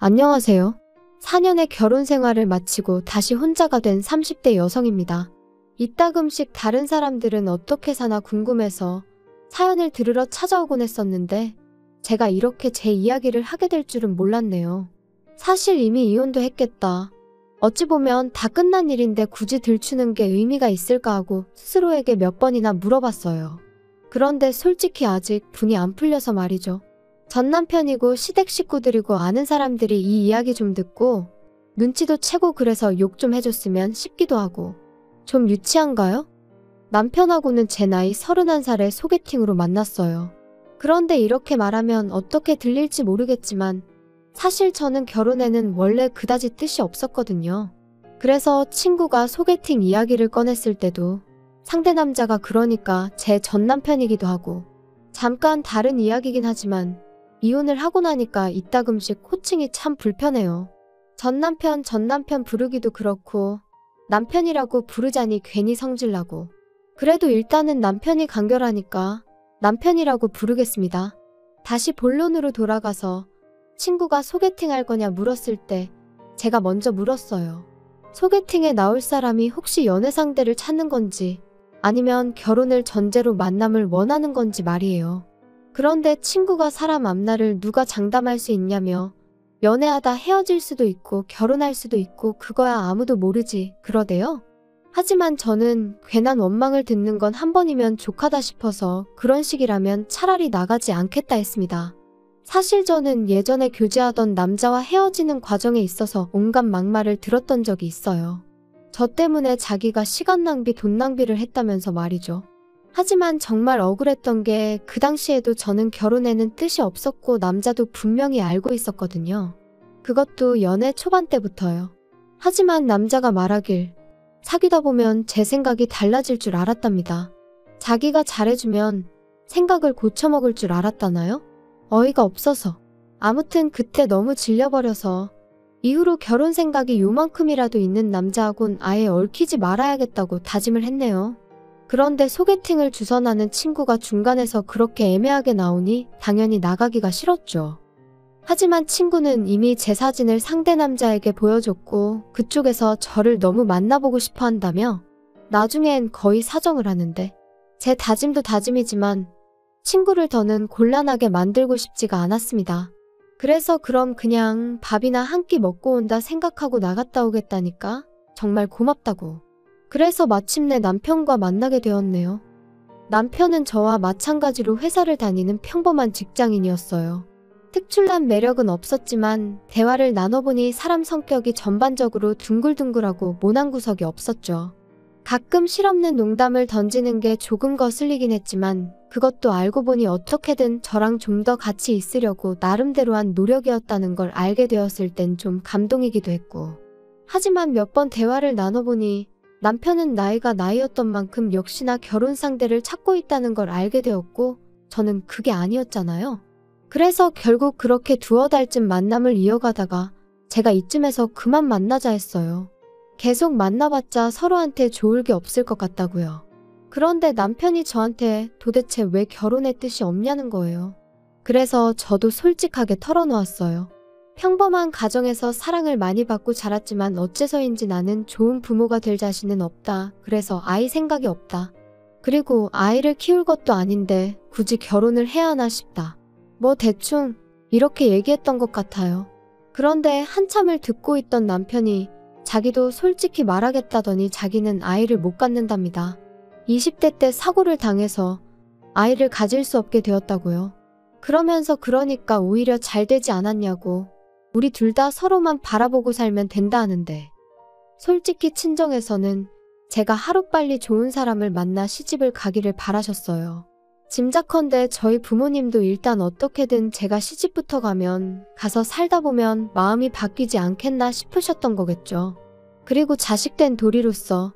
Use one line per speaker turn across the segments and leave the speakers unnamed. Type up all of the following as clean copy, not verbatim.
안녕하세요. 4년의 결혼 생활을 마치고 다시 혼자가 된 30대 여성입니다. 이따금씩 다른 사람들은 어떻게 사나 궁금해서 사연을 들으러 찾아오곤 했었는데 제가 이렇게 제 이야기를 하게 될 줄은 몰랐네요. 사실 이미 이혼도 했겠다. 어찌 보면 다 끝난 일인데 굳이 들추는 게 의미가 있을까 하고 스스로에게 몇 번이나 물어봤어요. 그런데 솔직히 아직 분이 안 풀려서 말이죠. 전 남편이고 시댁 식구들이고 아는 사람들이 이 이야기 좀 듣고 눈치도 채고 그래서 욕 좀 해줬으면 싶기도 하고. 좀 유치한가요? 남편하고는 제 나이 31살에 소개팅으로 만났어요. 그런데 이렇게 말하면 어떻게 들릴지 모르겠지만 사실 저는 결혼에는 원래 그다지 뜻이 없었거든요. 그래서 친구가 소개팅 이야기를 꺼냈을 때도 상대 남자가 그러니까 제 전 남편이기도 하고 잠깐 다른 이야기긴 하지만 이혼을 하고 나니까 이따금씩 호칭이 참 불편해요. 전 남편 부르기도 그렇고 남편이라고 부르자니 괜히 성질나고. 그래도 일단은 남편이 간결하니까 남편이라고 부르겠습니다. 다시 본론으로 돌아가서 친구가 소개팅 할 거냐 물었을 때 제가 먼저 물었어요. 소개팅에 나올 사람이 혹시 연애 상대를 찾는 건지 아니면 결혼을 전제로 만남을 원하는 건지 말이에요. 그런데 친구가 사람 앞날을 누가 장담할 수 있냐며 연애하다 헤어질 수도 있고 결혼할 수도 있고 그거야 아무도 모르지 그러대요. 하지만 저는 괜한 원망을 듣는 건 한 번이면 족하다 싶어서 그런 식이라면 차라리 나가지 않겠다 했습니다. 사실 저는 예전에 교제하던 남자와 헤어지는 과정에 있어서 온갖 막말을 들었던 적이 있어요. 저 때문에 자기가 시간 낭비, 돈 낭비를 했다면서 말이죠. 하지만 정말 억울했던 게 그 당시에도 저는 결혼에는 뜻이 없었고 남자도 분명히 알고 있었거든요. 그것도 연애 초반 때부터요. 하지만 남자가 말하길 사귀다 보면 제 생각이 달라질 줄 알았답니다. 자기가 잘해주면 생각을 고쳐먹을 줄 알았다나요? 어이가 없어서. 아무튼 그때 너무 질려버려서 이후로 결혼 생각이 요만큼이라도 있는 남자하곤 아예 얽히지 말아야겠다고 다짐을 했네요. 그런데 소개팅을 주선하는 친구가 중간에서 그렇게 애매하게 나오니 당연히 나가기가 싫었죠. 하지만 친구는 이미 제 사진을 상대 남자에게 보여줬고 그쪽에서 저를 너무 만나보고 싶어 한다며 나중엔 거의 사정을 하는데 제 다짐도 다짐이지만 친구를 더는 곤란하게 만들고 싶지가 않았습니다. 그래서 그럼 그냥 밥이나 한 끼 먹고 온다 생각하고 나갔다 오겠다니까 정말 고맙다고. 그래서 마침내 남편과 만나게 되었네요. 남편은 저와 마찬가지로 회사를 다니는 평범한 직장인이었어요. 특출난 매력은 없었지만 대화를 나눠보니 사람 성격이 전반적으로 둥글둥글하고 모난 구석이 없었죠. 가끔 실없는 농담을 던지는 게 조금 거슬리긴 했지만 그것도 알고 보니 어떻게든 저랑 좀 더 같이 있으려고 나름대로 한 노력이었다는 걸 알게 되었을 땐 좀 감동이기도 했고. 하지만 몇 번 대화를 나눠보니 남편은 나이가 나이였던 만큼 역시나 결혼 상대를 찾고 있다는 걸 알게 되었고 저는 그게 아니었잖아요. 그래서 결국 그렇게 두어 달쯤 만남을 이어가다가 제가 이쯤에서 그만 만나자 했어요. 계속 만나봤자 서로한테 좋을 게 없을 것 같다고요. 그런데 남편이 저한테 도대체 왜 결혼의 뜻이 없냐는 거예요. 그래서 저도 솔직하게 털어놓았어요. 평범한 가정에서 사랑을 많이 받고 자랐지만 어째서인지 나는 좋은 부모가 될 자신은 없다. 그래서 아이 생각이 없다. 그리고 아이를 키울 것도 아닌데 굳이 결혼을 해야 하나 싶다. 뭐 대충 이렇게 얘기했던 것 같아요. 그런데 한참을 듣고 있던 남편이 자기도 솔직히 말하겠다더니 자기는 아이를 못 갖는답니다. 20대 때 사고를 당해서 아이를 가질 수 없게 되었다고요. 그러면서 그러니까 오히려 잘 되지 않았냐고. 우리 둘 다 서로만 바라보고 살면 된다 하는데 솔직히 친정에서는 제가 하루빨리 좋은 사람을 만나 시집을 가기를 바라셨어요. 짐작컨대 저희 부모님도 일단 어떻게든 제가 시집부터 가면 가서 살다 보면 마음이 바뀌지 않겠나 싶으셨던 거겠죠. 그리고 자식된 도리로서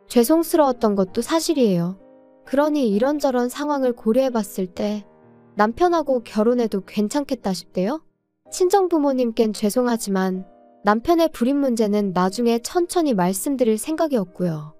죄송스러웠던 것도 사실이에요. 그러니 이런저런 상황을 고려해봤을 때 남편하고 결혼해도 괜찮겠다 싶대요. 친정부모님껜 죄송하지만 남편의 불임 문제는 나중에 천천히 말씀드릴 생각이었고요.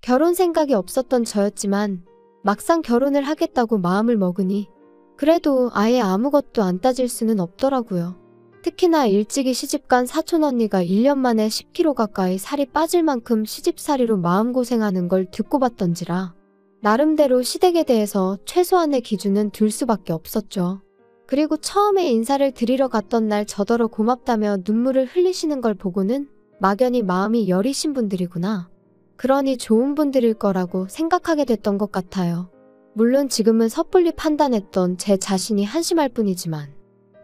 결혼 생각이 없었던 저였지만 막상 결혼을 하겠다고 마음을 먹으니 그래도 아예 아무것도 안 따질 수는 없더라고요. 특히나 일찍이 시집간 사촌언니가 1년 만에 10kg 가까이 살이 빠질 만큼 시집살이로 마음고생하는 걸 듣고 봤던지라 나름대로 시댁에 대해서 최소한의 기준은 둘 수밖에 없었죠. 그리고 처음에 인사를 드리러 갔던 날 저더러 고맙다며 눈물을 흘리시는 걸 보고는 막연히 마음이 여리신 분들이구나. 그러니 좋은 분들일 거라고 생각하게 됐던 것 같아요. 물론 지금은 섣불리 판단했던 제 자신이 한심할 뿐이지만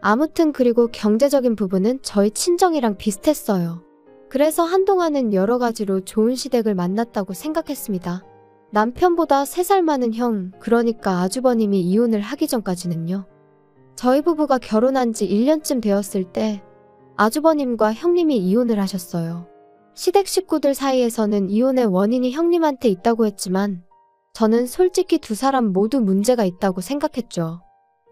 아무튼 그리고 경제적인 부분은 저희 친정이랑 비슷했어요. 그래서 한동안은 여러 가지로 좋은 시댁을 만났다고 생각했습니다. 남편보다 3살 많은 형, 그러니까 아주버님이 이혼을 하기 전까지는요. 저희 부부가 결혼한 지 1년쯤 되었을 때 아주버님과 형님이 이혼을 하셨어요. 시댁 식구들 사이에서는 이혼의 원인이 형님한테 있다고 했지만 저는 솔직히 두 사람 모두 문제가 있다고 생각했죠.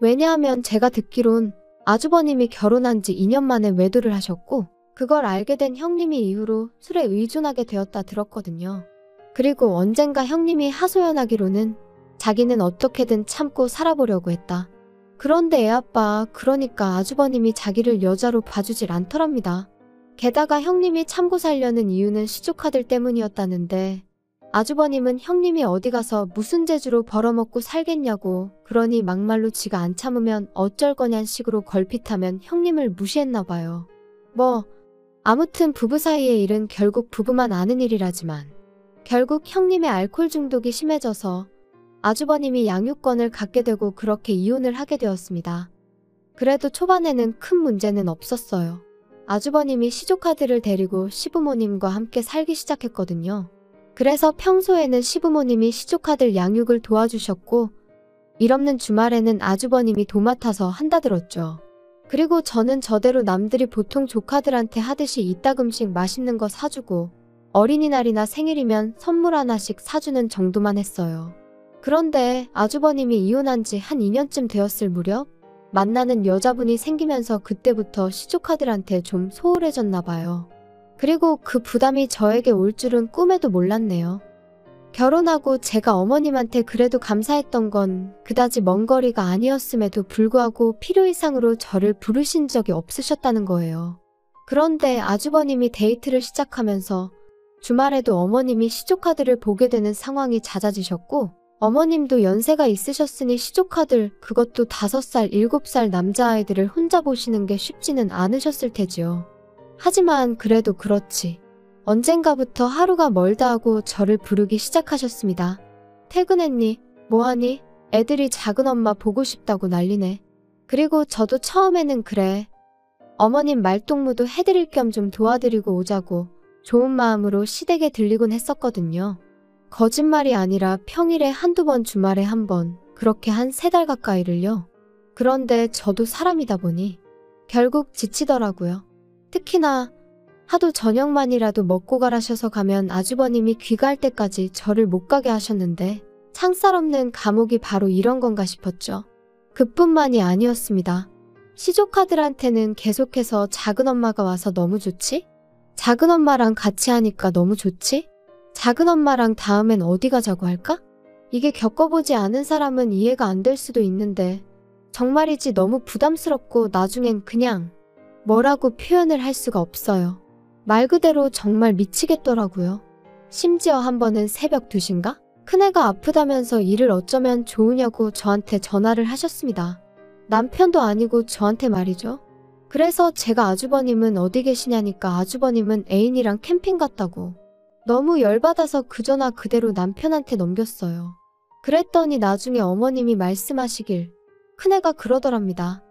왜냐하면 제가 듣기론 아주버님이 결혼한 지 2년 만에 외도를 하셨고 그걸 알게 된 형님이 이후로 술에 의존하게 되었다 들었거든요. 그리고 언젠가 형님이 하소연하기로는 자기는 어떻게든 참고 살아보려고 했다. 그런데 애아빠, 그러니까 아주버님이 자기를 여자로 봐주질 않더랍니다. 게다가 형님이 참고 살려는 이유는 시조카들 때문이었다는데 아주버님은 형님이 어디 가서 무슨 재주로 벌어먹고 살겠냐고, 그러니 막말로 지가 안 참으면 어쩔 거냔 식으로 걸핏하면 형님을 무시했나 봐요. 아무튼 부부 사이의 일은 결국 부부만 아는 일이라지만 결국 형님의 알코올 중독이 심해져서 아주버님이 양육권을 갖게 되고 그렇게 이혼을 하게 되었습니다. 그래도 초반에는 큰 문제는 없었어요. 아주버님이 시조카들을 데리고 시부모님과 함께 살기 시작했거든요. 그래서 평소에는 시부모님이 시조카들 양육을 도와주셨고 일 없는 주말에는 아주버님이 도맡아서 한다 들었죠. 그리고 저는 저대로 남들이 보통 조카들한테 하듯이 이따금씩 맛있는 거 사주고 어린이날이나 생일이면 선물 하나씩 사주는 정도만 했어요. 그런데 아주버님이 이혼한 지 한 2년쯤 되었을 무렵 만나는 여자분이 생기면서 그때부터 시조카들한테 좀 소홀해졌나 봐요. 그리고 그 부담이 저에게 올 줄은 꿈에도 몰랐네요. 결혼하고 제가 어머님한테 그래도 감사했던 건 그다지 먼 거리가 아니었음에도 불구하고 필요 이상으로 저를 부르신 적이 없으셨다는 거예요. 그런데 아주버님이 데이트를 시작하면서 주말에도 어머님이 시조카들을 보게 되는 상황이 잦아지셨고 어머님도 연세가 있으셨으니 시조카들, 그것도 5살, 7살 남자아이들을 혼자 보시는 게 쉽지는 않으셨을 테지요. 하지만 그래도 그렇지. 언젠가부터 하루가 멀다 하고 저를 부르기 시작하셨습니다. 퇴근했니? 뭐하니? 애들이 작은엄마 보고 싶다고 난리네. 그리고 저도 처음에는 그래. 어머님 말동무도 해드릴 겸 좀 도와드리고 오자고 좋은 마음으로 시댁에 들리곤 했었거든요. 거짓말이 아니라 평일에 한두 번, 주말에 한 번, 그렇게 한 3달 가까이를요. 그런데 저도 사람이다 보니 결국 지치더라고요. 특히나 하도 저녁만이라도 먹고 가라셔서 가면 아주버님이 귀가할 때까지 저를 못 가게 하셨는데 창살 없는 감옥이 바로 이런 건가 싶었죠. 그뿐만이 아니었습니다. 시조카들한테는 계속해서 작은엄마가 와서 너무 좋지? 작은엄마랑 같이 하니까 너무 좋지? 작은엄마랑 다음엔 어디 가자고 할까? 이게 겪어보지 않은 사람은 이해가 안 될 수도 있는데 정말이지 너무 부담스럽고 나중엔 그냥 뭐라고 표현을 할 수가 없어요. 말 그대로 정말 미치겠더라고요. 심지어 한 번은 새벽 2시인가? 큰애가 아프다면서 일을 어쩌면 좋으냐고 저한테 전화를 하셨습니다. 남편도 아니고 저한테 말이죠. 그래서 제가 아주버님은 어디 계시냐니까 아주버님은 애인이랑 캠핑 갔다고. 너무 열받아서 그 전화 그대로 남편한테 넘겼어요. 그랬더니 나중에 어머님이 말씀하시길 큰애가 그러더랍니다.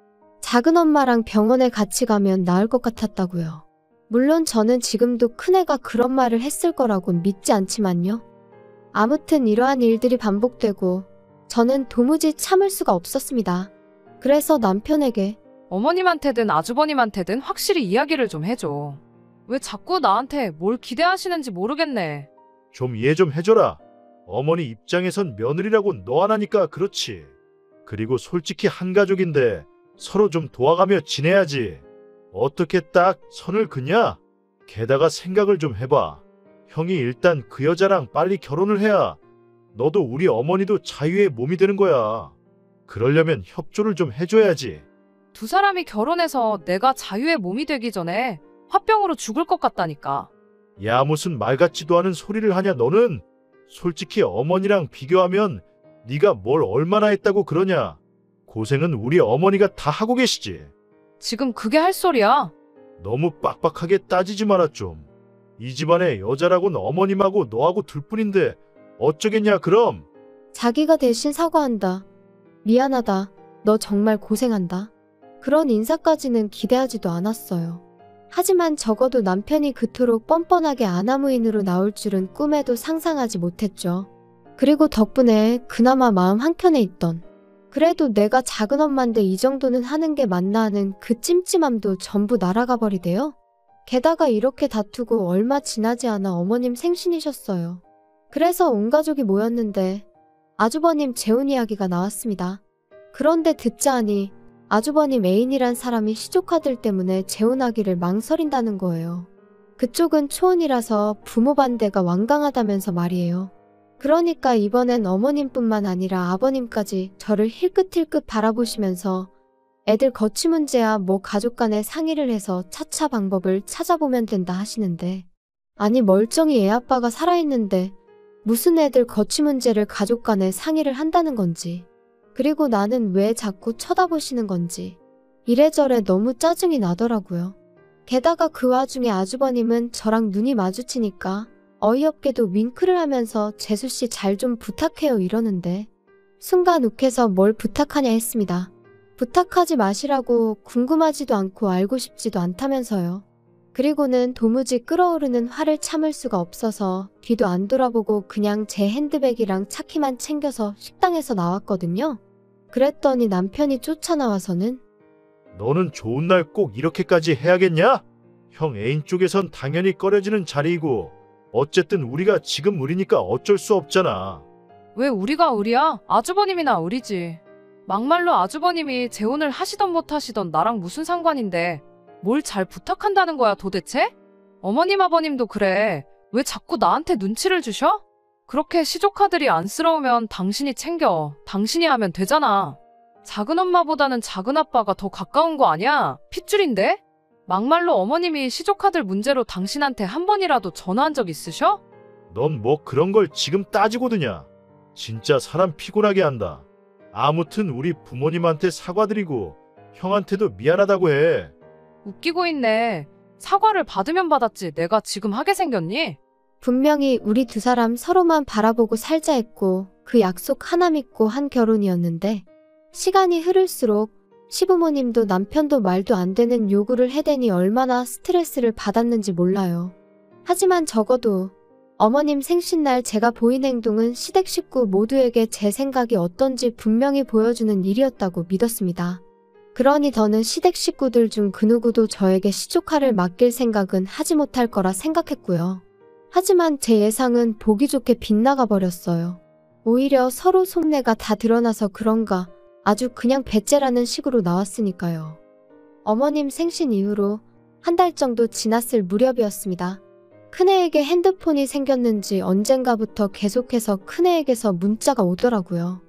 작은엄마랑 병원에 같이 가면 나을 것 같았다고요. 물론 저는 지금도 큰애가 그런 말을 했을 거라고는 믿지 않지만요. 아무튼 이러한 일들이 반복되고 저는 도무지 참을 수가 없었습니다. 그래서 남편에게
어머님한테든 아주버님한테든 확실히 이야기를 좀 해줘. 왜 자꾸 나한테 뭘 기대하시는지 모르겠네.
좀 이해 좀 해줘라. 어머니 입장에선 며느리라고 너 하나니까 그렇지. 그리고 솔직히 한 가족인데 서로 좀 도와가며 지내야지. 어떻게 딱 선을 그냐? 게다가 생각을 좀 해봐. 형이 일단 그 여자랑 빨리 결혼을 해야 너도 우리 어머니도 자유의 몸이 되는 거야. 그러려면 협조를 좀 해줘야지.
두 사람이 결혼해서 내가 자유의 몸이 되기 전에 화병으로 죽을 것 같다니까.
야, 무슨 말 같지도 않은 소리를 하냐 너는? 솔직히 어머니랑 비교하면 네가 뭘 얼마나 했다고 그러냐? 고생은 우리 어머니가 다 하고 계시지.
지금 그게 할 소리야?
너무 빡빡하게 따지지 마라 좀. 이 집안의 여자라곤 어머님하고 너하고 둘뿐인데 어쩌겠냐 그럼?
자기가 대신 사과한다. 미안하다. 너 정말 고생한다. 그런 인사까지는 기대하지도 않았어요. 하지만 적어도 남편이 그토록 뻔뻔하게 아나무인으로 나올 줄은 꿈에도 상상하지 못했죠. 그리고 덕분에 그나마 마음 한켠에 있던, 그래도 내가 작은 엄마인데 이 정도는 하는 게 맞나 하는 그 찜찜함도 전부 날아가 버리대요. 게다가 이렇게 다투고 얼마 지나지 않아 어머님 생신이셨어요. 그래서 온 가족이 모였는데 아주버님 재혼 이야기가 나왔습니다. 그런데 듣자 하니 아주버님 애인이란 사람이 시조카들 때문에 재혼하기를 망설인다는 거예요. 그쪽은 초혼이라서 부모 반대가 완강하다면서 말이에요. 그러니까 이번엔 어머님뿐만 아니라 아버님까지 저를 힐끗힐끗 바라보시면서 애들 거취 문제야 뭐 가족 간에 상의를 해서 차차 방법을 찾아보면 된다 하시는데, 아니 멀쩡히 애 아빠가 살아있는데 무슨 애들 거취 문제를 가족 간에 상의를 한다는 건지, 그리고 나는 왜 자꾸 쳐다보시는 건지 이래저래 너무 짜증이 나더라고요. 게다가 그 와중에 아주버님은 저랑 눈이 마주치니까 어이없게도 윙크를 하면서 재수씨 잘 좀 부탁해요 이러는데, 순간 욱해서 뭘 부탁하냐 했습니다. 부탁하지 마시라고. 궁금하지도 않고 알고 싶지도 않다면서요. 그리고는 도무지 끓어오르는 화를 참을 수가 없어서 뒤도 안 돌아보고 그냥 제 핸드백이랑 차키만 챙겨서 식당에서 나왔거든요. 그랬더니 남편이 쫓아나와서는
너는 좋은 날 꼭 이렇게까지 해야겠냐? 형 애인 쪽에선 당연히 꺼려지는 자리이고 어쨌든 우리가 지금 의리니까 어쩔 수 없잖아.
왜 우리가 의리야? 아주버님이나 의리지. 막말로 아주버님이 재혼을 하시던 못 하시던 나랑 무슨 상관인데 뭘 잘 부탁한다는 거야 도대체? 어머님 아버님도 그래. 왜 자꾸 나한테 눈치를 주셔? 그렇게 시조카들이 안쓰러우면 당신이 챙겨. 당신이 하면 되잖아. 작은 엄마보다는 작은 아빠가 더 가까운 거 아니야? 핏줄인데? 막말로 어머님이 시조카들 문제로 당신한테 한 번이라도 전화한 적 있으셔?
넌 뭐 그런 걸 지금 따지고 드냐? 진짜 사람 피곤하게 한다. 아무튼 우리 부모님한테 사과드리고 형한테도 미안하다고 해.
웃기고 있네. 사과를 받으면 받았지 내가 지금 하게 생겼니?
분명히 우리 두 사람 서로만 바라보고 살자 했고 그 약속 하나 믿고 한 결혼이었는데, 시간이 흐를수록 시부모님도 남편도 말도 안 되는 요구를 해대니 얼마나 스트레스를 받았는지 몰라요. 하지만 적어도 어머님 생신날 제가 보인 행동은 시댁 식구 모두에게 제 생각이 어떤지 분명히 보여주는 일이었다고 믿었습니다. 그러니 더는 시댁 식구들 중 그 누구도 저에게 시조카를 맡길 생각은 하지 못할 거라 생각했고요. 하지만 제 예상은 보기 좋게 빗나가 버렸어요. 오히려 서로 속내가 다 드러나서 그런가 아주 그냥 배째라는 식으로 나왔으니까요. 어머님 생신 이후로 한 달 정도 지났을 무렵이었습니다. 큰애에게 핸드폰이 생겼는지 언젠가부터 계속해서 큰애에게서 문자가 오더라고요.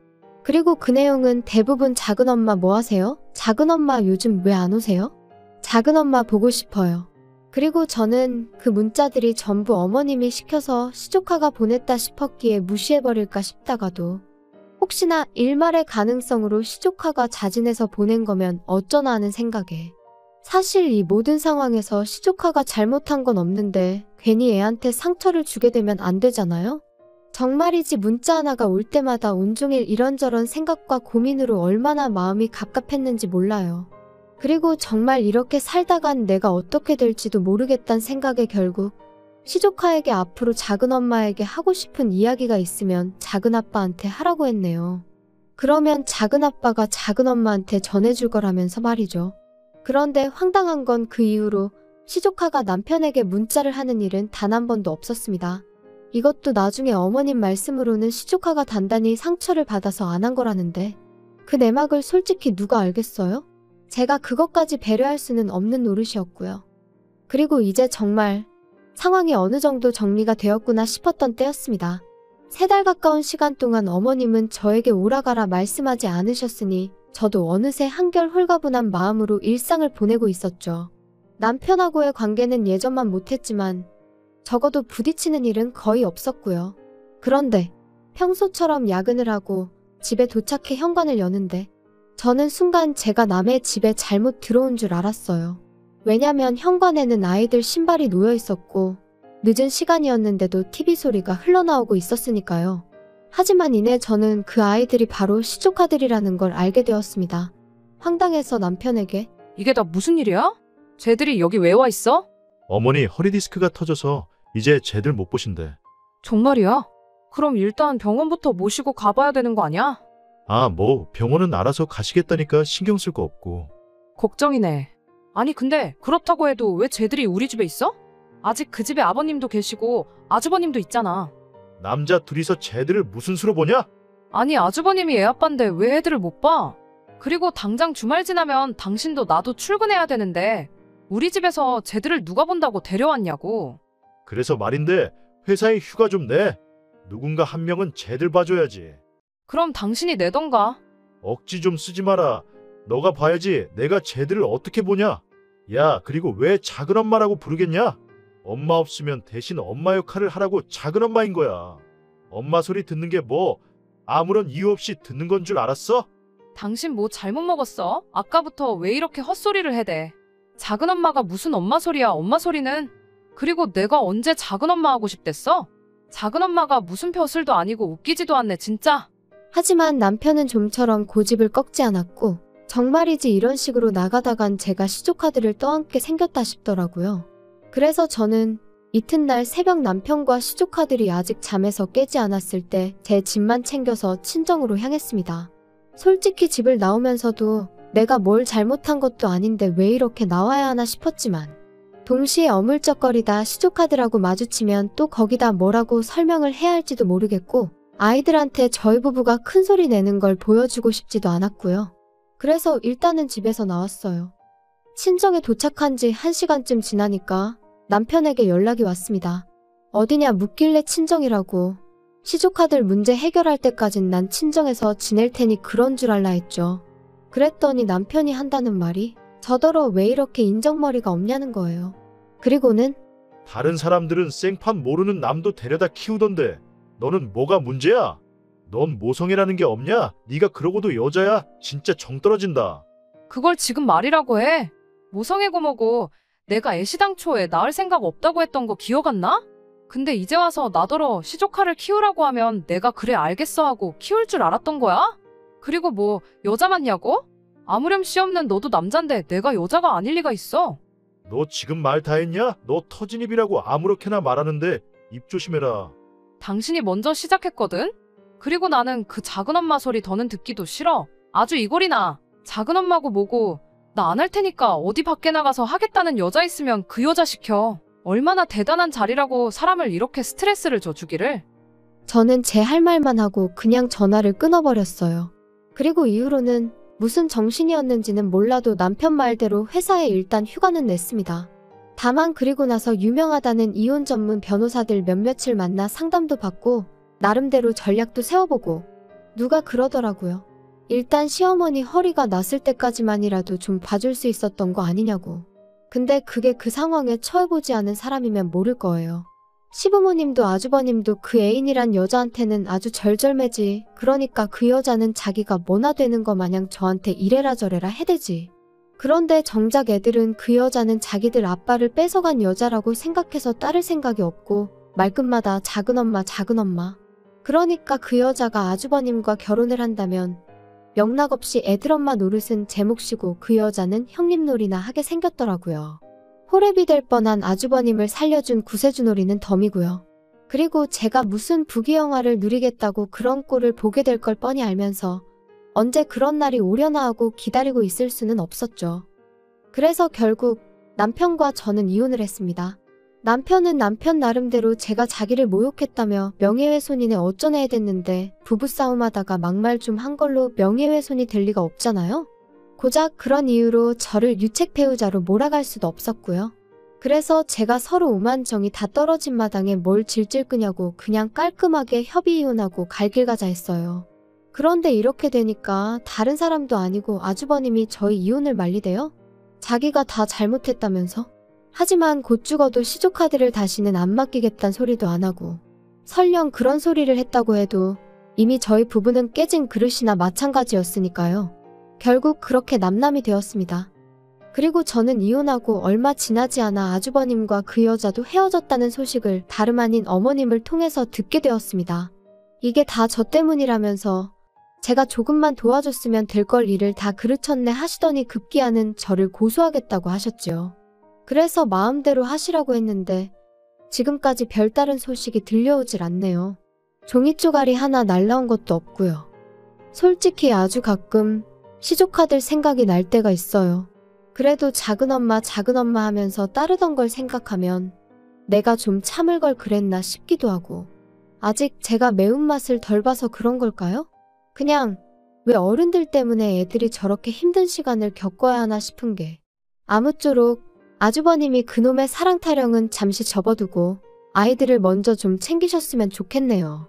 그리고 그 내용은 대부분 작은엄마 뭐 하세요? 작은엄마 요즘 왜 안 오세요? 작은엄마 보고 싶어요. 그리고 저는 그 문자들이 전부 어머님이 시켜서 시조카가 보냈다 싶었기에 무시해버릴까 싶다가도 혹시나 일말의 가능성으로 시조카가 자진해서 보낸 거면 어쩌나 하는 생각에, 사실 이 모든 상황에서 시조카가 잘못한 건 없는데 괜히 애한테 상처를 주게 되면 안 되잖아요? 정말이지 문자 하나가 올 때마다 온종일 이런저런 생각과 고민으로 얼마나 마음이 갑갑했는지 몰라요. 그리고 정말 이렇게 살다간 내가 어떻게 될지도 모르겠다는 생각에 결국 시조카에게 앞으로 작은엄마에게 하고 싶은 이야기가 있으면 작은아빠한테 하라고 했네요. 그러면 작은아빠가 작은엄마한테 전해줄 거라면서 말이죠. 그런데 황당한 건 그 이후로 시조카가 남편에게 문자를 하는 일은 단 한 번도 없었습니다. 이것도 나중에 어머님 말씀으로는 시조카가 단단히 상처를 받아서 안 한 거라는데, 그 내막을 솔직히 누가 알겠어요? 제가 그것까지 배려할 수는 없는 노릇이었고요. 그리고 이제 정말 상황이 어느 정도 정리가 되었구나 싶었던 때였습니다. 3달 가까운 시간 동안 어머님은 저에게 오라가라 말씀하지 않으셨으니 저도 어느새 한결 홀가분한 마음으로 일상을 보내고 있었죠. 남편하고의 관계는 예전만 못했지만 적어도 부딪히는 일은 거의 없었고요. 그런데 평소처럼 야근을 하고 집에 도착해 현관을 여는데 저는 순간 제가 남의 집에 잘못 들어온 줄 알았어요. 왜냐면 현관에는 아이들 신발이 놓여 있었고 늦은 시간이었는데도 TV 소리가 흘러나오고 있었으니까요. 하지만 이내 저는 그 아이들이 바로 시조카들이라는 걸 알게 되었습니다. 황당해서 남편에게
이게 다 무슨 일이야? 쟤들이 여기 왜 와 있어?
어머니 허리 디스크가 터져서 이제 쟤들 못 보신대.
정말이야? 그럼 일단 병원부터 모시고 가봐야 되는 거 아니야?
아, 뭐 병원은 알아서 가시겠다니까 신경 쓸 거 없고.
걱정이네. 아니 근데 그렇다고 해도 왜 쟤들이 우리 집에 있어? 아직 그 집에 아버님도 계시고 아주버님도 있잖아.
남자 둘이서 쟤들을 무슨 수로 보냐?
아니 아주버님이 애 아빠인데 왜 애들을 못 봐? 그리고 당장 주말 지나면 당신도 나도 출근해야 되는데 우리 집에서 쟤들을 누가 본다고 데려왔냐고.
그래서 말인데 회사에 휴가 좀 내. 누군가 한 명은 쟤들 봐줘야지.
그럼 당신이 내던가.
억지 좀 쓰지 마라. 너가 봐야지 내가 쟤들을 어떻게 보냐. 야, 그리고 왜 작은엄마라고 부르겠냐? 엄마 없으면 대신 엄마 역할을 하라고 작은엄마인 거야. 엄마 소리 듣는 게 뭐 아무런 이유 없이 듣는 건 줄 알았어?
당신 뭐 잘못 먹었어? 아까부터 왜 이렇게 헛소리를 해대? 작은엄마가 무슨 엄마 소리야, 엄마 소리는? 그리고 내가 언제 작은엄마 하고 싶댔어? 작은엄마가 무슨 벼슬도 아니고 웃기지도 않네, 진짜.
하지만 남편은 좀처럼 고집을 꺾지 않았고 정말이지 이런 식으로 나가다간 제가 시조카드를 떠안게 생겼다 싶더라고요. 그래서 저는 이튿날 새벽 남편과 시조카들이 아직 잠에서 깨지 않았을 때 제 집만 챙겨서 친정으로 향했습니다. 솔직히 집을 나오면서도 내가 뭘 잘못한 것도 아닌데 왜 이렇게 나와야 하나 싶었지만 동시에 어물쩍거리다 시조카들하고 마주치면 또 거기다 뭐라고 설명을 해야 할지도 모르겠고 아이들한테 저희 부부가 큰 소리 내는 걸 보여주고 싶지도 않았고요. 그래서 일단은 집에서 나왔어요. 친정에 도착한 지 1시간쯤 지나니까 남편에게 연락이 왔습니다. 어디냐 묻길래 친정이라고. 시조카들 문제 해결할 때까진 난 친정에서 지낼 테니 그런 줄 알라 했죠. 그랬더니 남편이 한다는 말이 저더러 왜 이렇게 인정머리가 없냐는 거예요. 그리고는
다른 사람들은 생판 모르는 남도 데려다 키우던데 너는 뭐가 문제야? 넌 모성애라는 게 없냐? 네가 그러고도 여자야? 진짜 정 떨어진다.
그걸 지금 말이라고 해. 모성애고 뭐고 내가 애시당초에 낳을 생각 없다고 했던 거 기억 안 나? 근데 이제 와서 나더러 시조카를 키우라고 하면 내가 그래 알겠어 하고 키울 줄 알았던 거야? 그리고 뭐 여자 맞냐고? 아무렴씨 없는 너도 남잔데 내가 여자가 아닐 리가 있어.
너 지금 말 다 했냐? 너 터진 입이라고 아무렇게나 말하는데 입 조심해라.
당신이 먼저 시작했거든? 그리고 나는 그 작은엄마 소리 더는 듣기도 싫어. 아주 이골이나. 작은엄마고 뭐고 나 안 할 테니까 어디 밖에 나가서 하겠다는 여자 있으면 그 여자 시켜. 얼마나 대단한 자리라고 사람을 이렇게 스트레스를 줘 주기를.
저는 제 할 말만 하고 그냥 전화를 끊어버렸어요. 그리고 이후로는 무슨 정신이었는지는 몰라도 남편 말대로 회사에 일단 휴가는 냈습니다. 다만 그리고 나서 유명하다는 이혼 전문 변호사들 몇몇을 만나 상담도 받고 나름대로 전략도 세워보고 누가 그러더라고요. 일단 시어머니 허리가 났을 때까지만이라도 좀 봐줄 수 있었던 거 아니냐고. 근데 그게 그 상황에 처해보지 않은 사람이면 모를 거예요. 시부모님도 아주버님도 그 애인이란 여자한테는 아주 절절매지. 그러니까 그 여자는 자기가 뭐나 되는 거 마냥 저한테 이래라 저래라 해대지. 그런데 정작 애들은 그 여자는 자기들 아빠를 뺏어간 여자라고 생각해서 따를 생각이 없고 말끝마다 작은엄마 작은엄마. 그러니까 그 여자가 아주버님과 결혼을 한다면 영락없이 애들 엄마 노릇은 제 몫이고 그 여자는 형님 놀이나 하게 생겼더라고요. 호랩이 될 뻔한 아주버님을 살려준 구세주놀이는 덤이고요. 그리고 제가 무슨 부귀영화를 누리겠다고 그런 꼴을 보게 될 걸 뻔히 알면서 언제 그런 날이 오려나 하고 기다리고 있을 수는 없었죠. 그래서 결국 남편과 저는 이혼을 했습니다. 남편은 남편 나름대로 제가 자기를 모욕했다며 명예훼손이네 어쩌네 해댔는데 부부싸움하다가 막말 좀 한 걸로 명예훼손이 될 리가 없잖아요. 고작 그런 이유로 저를 유책 배우자로 몰아갈 수도 없었고요. 그래서 제가 서로 오만정이 다 떨어진 마당에 뭘 질질 끄냐고 그냥 깔끔하게 협의 이혼하고 갈 길 가자 했어요. 그런데 이렇게 되니까 다른 사람도 아니고 아주버님이 저희 이혼을 말리대요? 자기가 다 잘못했다면서? 하지만 곧 죽어도 시조카드를 다시는 안 맡기겠단 소리도 안 하고 설령 그런 소리를 했다고 해도 이미 저희 부부는 깨진 그릇이나 마찬가지였으니까요. 결국 그렇게 남남이 되었습니다. 그리고 저는 이혼하고 얼마 지나지 않아 아주버님과 그 여자도 헤어졌다는 소식을 다름 아닌 어머님을 통해서 듣게 되었습니다. 이게 다 저 때문이라면서 제가 조금만 도와줬으면 될 걸 일을 다 그르쳤네 하시더니 급기야는 저를 고소하겠다고 하셨지요. 그래서 마음대로 하시라고 했는데 지금까지 별다른 소식이 들려오질 않네요. 종이 쪼가리 하나 날라온 것도 없고요. 솔직히 아주 가끔 시조카들 생각이 날 때가 있어요. 그래도 작은엄마 하면서 따르던 걸 생각하면 내가 좀 참을 걸 그랬나 싶기도 하고 아직 제가 매운맛을 덜 봐서 그런 걸까요? 그냥 왜 어른들 때문에 애들이 저렇게 힘든 시간을 겪어야 하나 싶은 게 아무쪼록 아주버님이 그놈의 사랑 타령은 잠시 접어두고 아이들을 먼저 좀 챙기셨으면 좋겠네요.